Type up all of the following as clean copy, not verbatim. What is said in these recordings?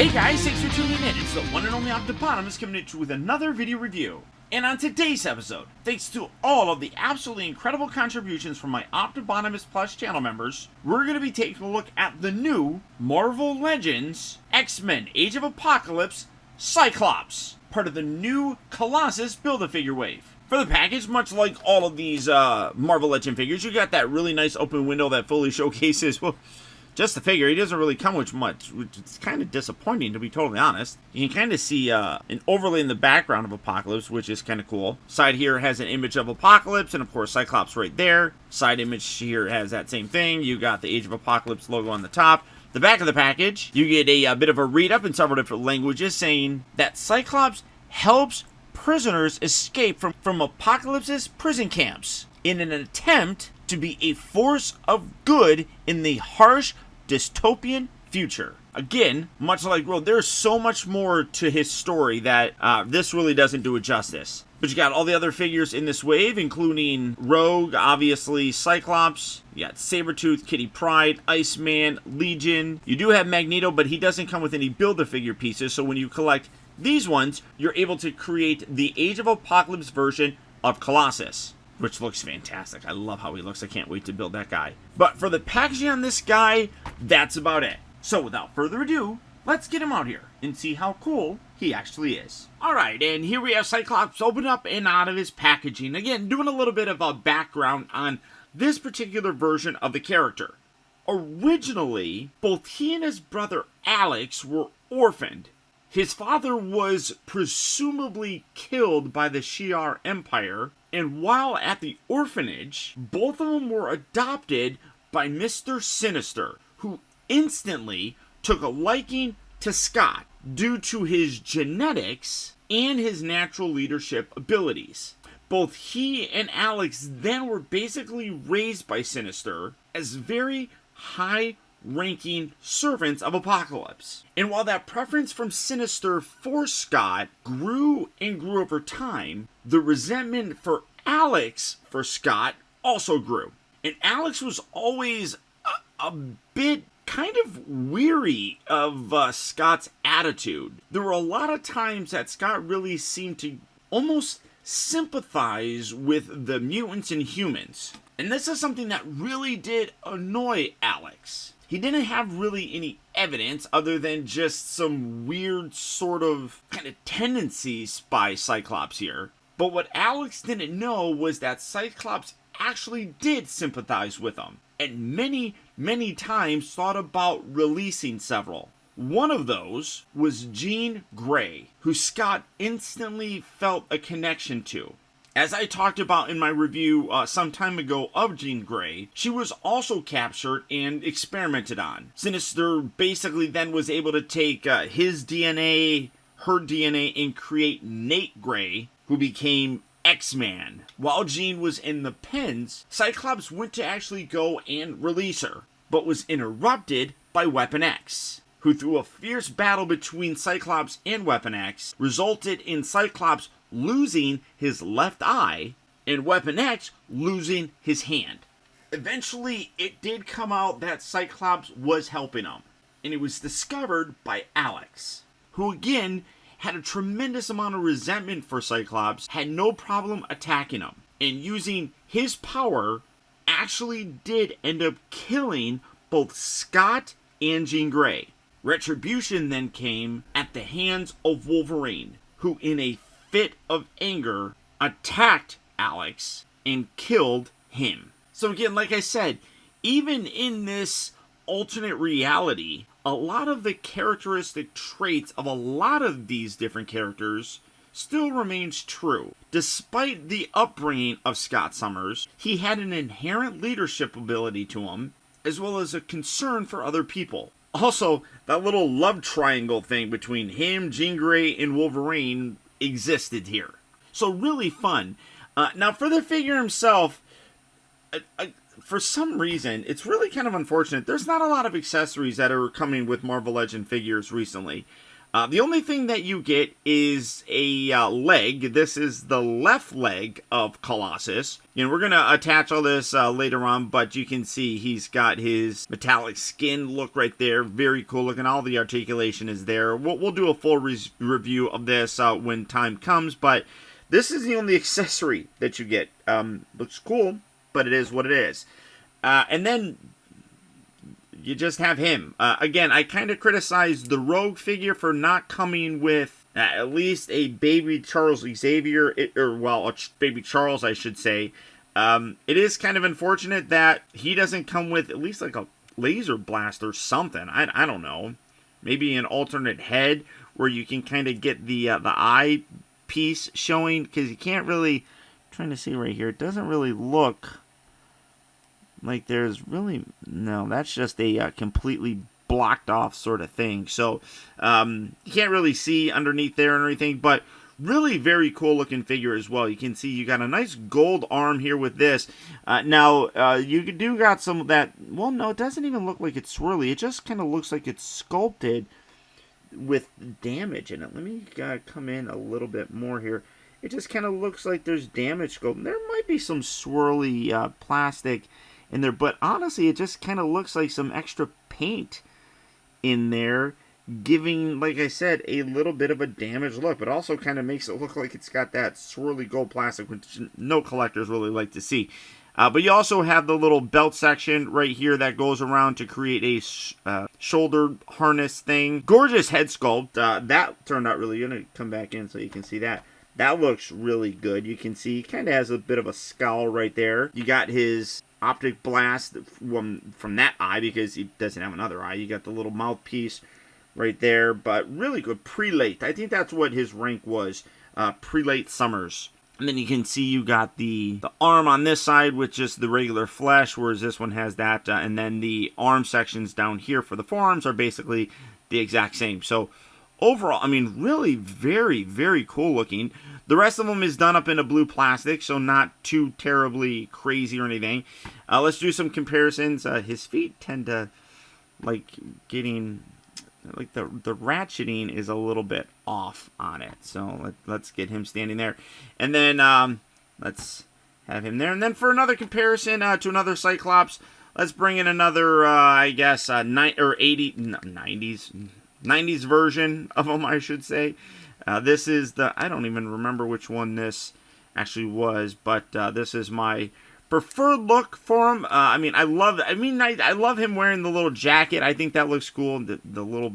Hey guys, thanks for tuning in. It's the one and only Optibotimus coming at you with another video review. And on today's episode, thanks to all of the absolutely incredible contributions from my Optibotimus Plus channel members, we're going to be taking a look at the new Marvel Legends X-Men Age of Apocalypse Cyclops, part of the new Colossus Build-A-Figure wave. For the package, much like all of these Marvel Legend figures, you got that really nice open window that fully showcases, well, just the figure. He doesn't really come with much, which is kind of disappointing, to be totally honest. You can kind of see an overlay in the background of Apocalypse, which is kind of cool. Side here has an image of Apocalypse, and of course Cyclops right there. Side image here has that same thing. You got the Age of Apocalypse logo on the top. The back of the package, you get a bit of a read-up in several different languages saying that Cyclops helps prisoners escape from Apocalypse's prison camps in an attempt to be a force of good in the harsh dystopian future. Again, much like, well, there's so much more to his story that this really doesn't do it justice. But you got all the other figures in this wave, including Rogue, obviously Cyclops, you got Sabertooth, Kitty Pryde, Iceman, Legion. You do have Magneto, but he doesn't come with any Build-A-Figure pieces, so when you collect these ones, you're able to create the Age of Apocalypse version of Colossus, which looks fantastic. I love how he looks. I can't wait to build that guy. But for the packaging on this guy, that's about it. So without further ado, let's get him out here and see how cool he actually is. Alright, and here we have Cyclops open up and out of his packaging. Again, doing a little bit of a background on this particular version of the character. Originally, both he and his brother Alex were orphaned. His father was presumably killed by the Shi'ar Empire, and while at the orphanage, both of them were adopted by Mr. Sinister, who instantly took a liking to Scott due to his genetics and his natural leadership abilities. Both he and Alex then were basically raised by Sinister as very high-ranking servants of Apocalypse. And while that preference from Sinister for Scott grew and grew over time, the resentment for Alex for Scott also grew. And Alex was always a bit kind of weary of Scott's attitude. There were a lot of times that Scott really seemed to almost sympathize with the mutants and humans. And this is something that really did annoy Alex. He didn't have really any evidence other than just some weird sort of kind of tendencies by Cyclops here. But what Alex didn't know was that Cyclops actually did sympathize with him, and many times thought about releasing several. One of those was Jean Grey, who Scott instantly felt a connection to. As I talked about in my review some time ago of Jean Grey, she was also captured and experimented on. Sinister basically then was able to take his DNA, her DNA, and create Nate Grey, who became X-Man. While Jean was in the pens, Cyclops went to actually go and release her, but was interrupted by Weapon X, who through a fierce battle between Cyclops and Weapon X resulted in Cyclops losing his left eye and Weapon X losing his hand. Eventually, it did come out that Cyclops was helping him, and it was discovered by Alex, who again had a tremendous amount of resentment for Cyclops, had no problem attacking him, and using his power, actually did end up killing both Scott and Jean Grey. Retribution then came at the hands of Wolverine, who in a fit of anger attacked Alex and killed him. So again, like I said, even in this alternate reality, a lot of the characteristic traits of a lot of these different characters still remains true. Despite the upbringing of Scott Summers, he had an inherent leadership ability to him, as well as a concern for other people. Also, that little love triangle thing between him, Jean Grey, and Wolverine existed here. So really fun. Now for the figure himself, for some reason, it's really kind of unfortunate. There's not a lot of accessories that are coming with Marvel Legend figures recently. The only thing that you get is a leg. This is the left leg of Colossus. You know, we're going to attach all this later on, but you can see he's got his metallic skin look right there. Very cool looking. All the articulation is there. We'll do a full review of this when time comes, but this is the only accessory that you get. Looks cool, but it is what it is. And then you just have him. Again, I kind of criticized the Rogue figure for not coming with at least a baby Charles Xavier, a baby Charles, I should say. It is kind of unfortunate that he doesn't come with at least like a laser blast or something. I don't know. Maybe an alternate head where you can kind of get the eye piece showing, because you can't really, I'm trying to see right here, it doesn't really look like there's really, no, that's just a completely blocked off sort of thing. So you can't really see underneath there and everything, but really very cool looking figure as well. You can see you got a nice gold arm here with this. Now you do got some of that, well, no, it doesn't even look like it's swirly. It just kind of looks like it's sculpted with damage in it. Let me come in a little bit more here. It just kind of looks like there's damage sculpt. There might be some swirly plastic in there, but honestly it just kind of looks like some extra paint in there, giving, like I said, a little bit of a damaged look, but also kind of makes it look like it's got that swirly gold plastic, which no collectors really like to see. But you also have the little belt section right here that goes around to create a shoulder harness thing. Gorgeous head sculpt. That turned out really good. I'm going to come back in so you can see that. That looks really good. You can see he kind of has a bit of a scowl right there. You got his optic blast from that eye, because he doesn't have another eye. You got the little mouthpiece right there, but really good prelate. I think that's what his rank was, prelate Summers. And then you can see you got the arm on this side, which is the regular flesh, whereas this one has that, and then the arm sections down here for the forearms are basically the exact same. So overall, I mean, really very, very cool looking. The rest of them is done up in a blue plastic, so not too terribly crazy or anything. Let's do some comparisons. His feet tend to, like, getting, like, the ratcheting is a little bit off on it. So let's get him standing there. And then let's have him there. And then for another comparison to another Cyclops, let's bring in another, I guess, 90s version of him, I should say. This is the, I don't even remember which one this actually was, but this is my preferred look for him. I love him wearing the little jacket. I think that looks cool. The little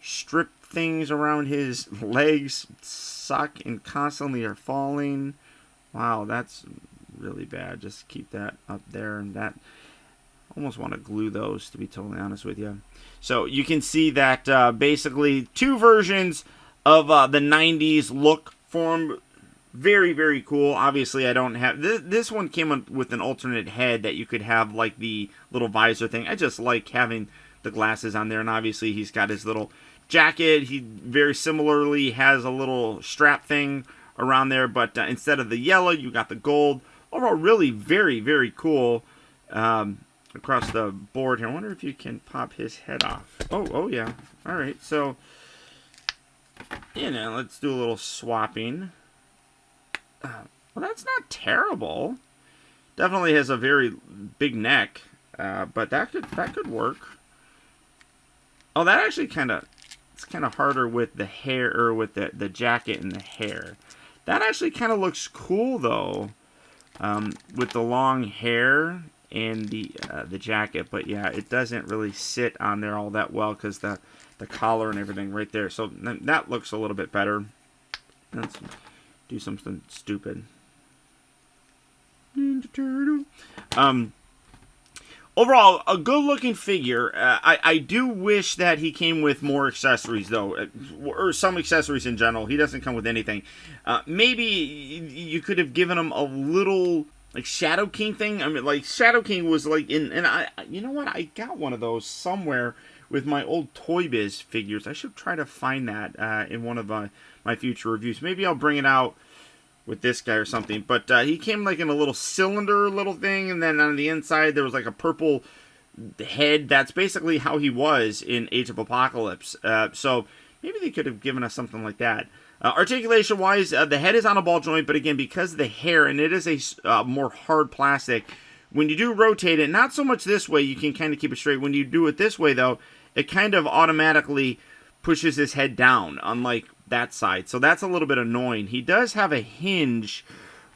strip things around his legs suck and constantly are falling. Wow, that's really bad. Just keep that up there, and that, almost want to glue those, to be totally honest with you. So you can see that basically two versions of the 90s look form. Very, very cool. Obviously, I don't have... This one came with an alternate head that you could have, like, the little visor thing. I just like having the glasses on there, and obviously he's got his little jacket. He very similarly has a little strap thing around there, but instead of the yellow, you got the gold. Overall, really very, very cool across the board here. I wonder if you can pop his head off. Oh yeah. All right, so... let's do a little swapping. Well, that's not terrible. Definitely has a very big neck, but that could work. Oh, that actually it's kind of harder with the hair, or with the jacket and the hair. That actually kind of looks cool though, with the long hair and the jacket. But yeah, it doesn't really sit on there all that well because the collar and everything right there. So that looks a little bit better. Let's do something stupid. Ninja Turtle. Overall, a good-looking figure. I do wish that he came with more accessories, though, or some accessories in general. He doesn't come with anything. Maybe you could have given him a little, like, Shadow King thing. I mean, like, Shadow King was, like, and you know what? I got one of those somewhere with my old Toy Biz figures. I should try to find that in one of my future reviews. Maybe I'll bring it out with this guy or something. But he came like in a little cylinder little thing, and then on the inside there was like a purple head. That's basically how he was in Age of Apocalypse. So maybe they could have given us something like that. Articulation-wise, the head is on a ball joint, but again, because of the hair, and it is a more hard plastic, when you do rotate it, not so much this way, you can kind of keep it straight. When you do it this way, though, it kind of automatically pushes his head down, unlike that side. So that's a little bit annoying. He does have a hinge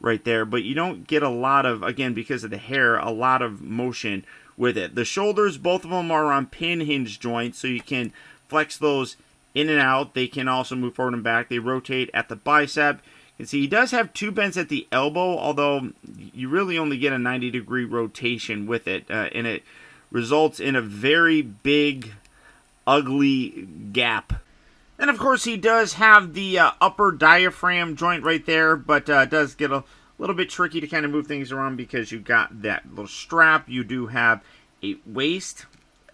right there, but you don't get a lot of, again, because of the hair, a lot of motion with it. The shoulders, both of them are on pin hinge joints, so you can flex those in and out. They can also move forward and back. They rotate at the bicep. You can see he does have two bends at the elbow, although you really only get a 90-degree rotation with it, and it results in a very big, ugly gap. And of course, he does have the upper diaphragm joint right there, but it does get a little bit tricky to kind of move things around because you got that little strap. You do have a waist,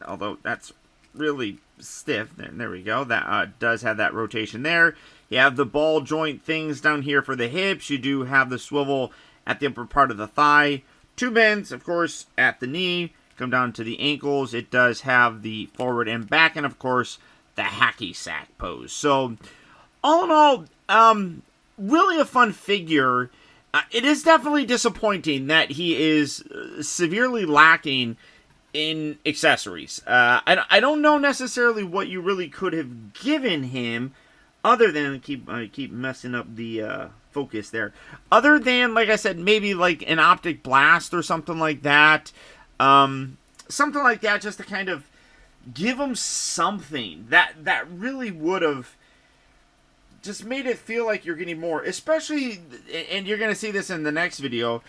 although that's really stiff. There we go. That does have that rotation there. You have the ball joint things down here for the hips. You do have the swivel at the upper part of the thigh. Two bends, of course, at the knee. Come down to the ankles. It does have the forward and back, and of course, the hacky sack pose. So, all in all, really a fun figure. It is definitely disappointing that he is severely lacking in accessories. I don't know necessarily what you really could have given him, other than I keep messing up the focus there. Other than, like I said, maybe like an optic blast or something like that. Something like that, just to kind of give him something that really would have just made it feel like you're getting more. Especially, and you're going to see this in the next video,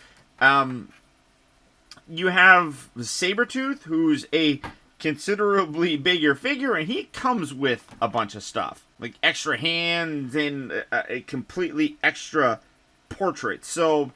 you have Sabertooth, who's a considerably bigger figure, and he comes with a bunch of stuff. Like extra hands and a completely extra portrait. So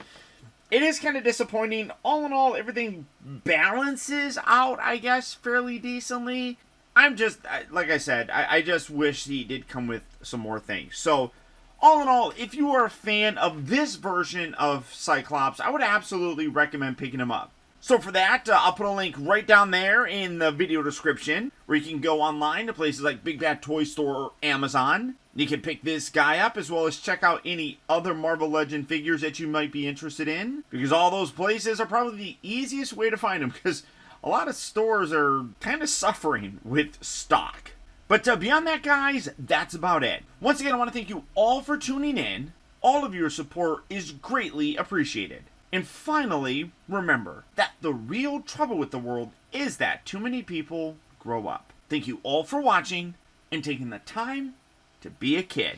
it is kind of disappointing. All in all, everything balances out, I guess, fairly decently. I'm just, like I said, I just wish he did come with some more things. So, all in all, if you are a fan of this version of Cyclops, I would absolutely recommend picking him up. So for that, I'll put a link right down there in the video description, where you can go online to places like Big Bad Toy Store or Amazon. You can pick this guy up, as well as check out any other Marvel Legend figures that you might be interested in, because all those places are probably the easiest way to find them, because a lot of stores are kind of suffering with stock. But beyond that, guys, that's about it. Once again, I want to thank you all for tuning in. All of your support is greatly appreciated. And finally, remember that the real trouble with the world is that too many people grow up. Thank you all for watching and taking the time to be a kid.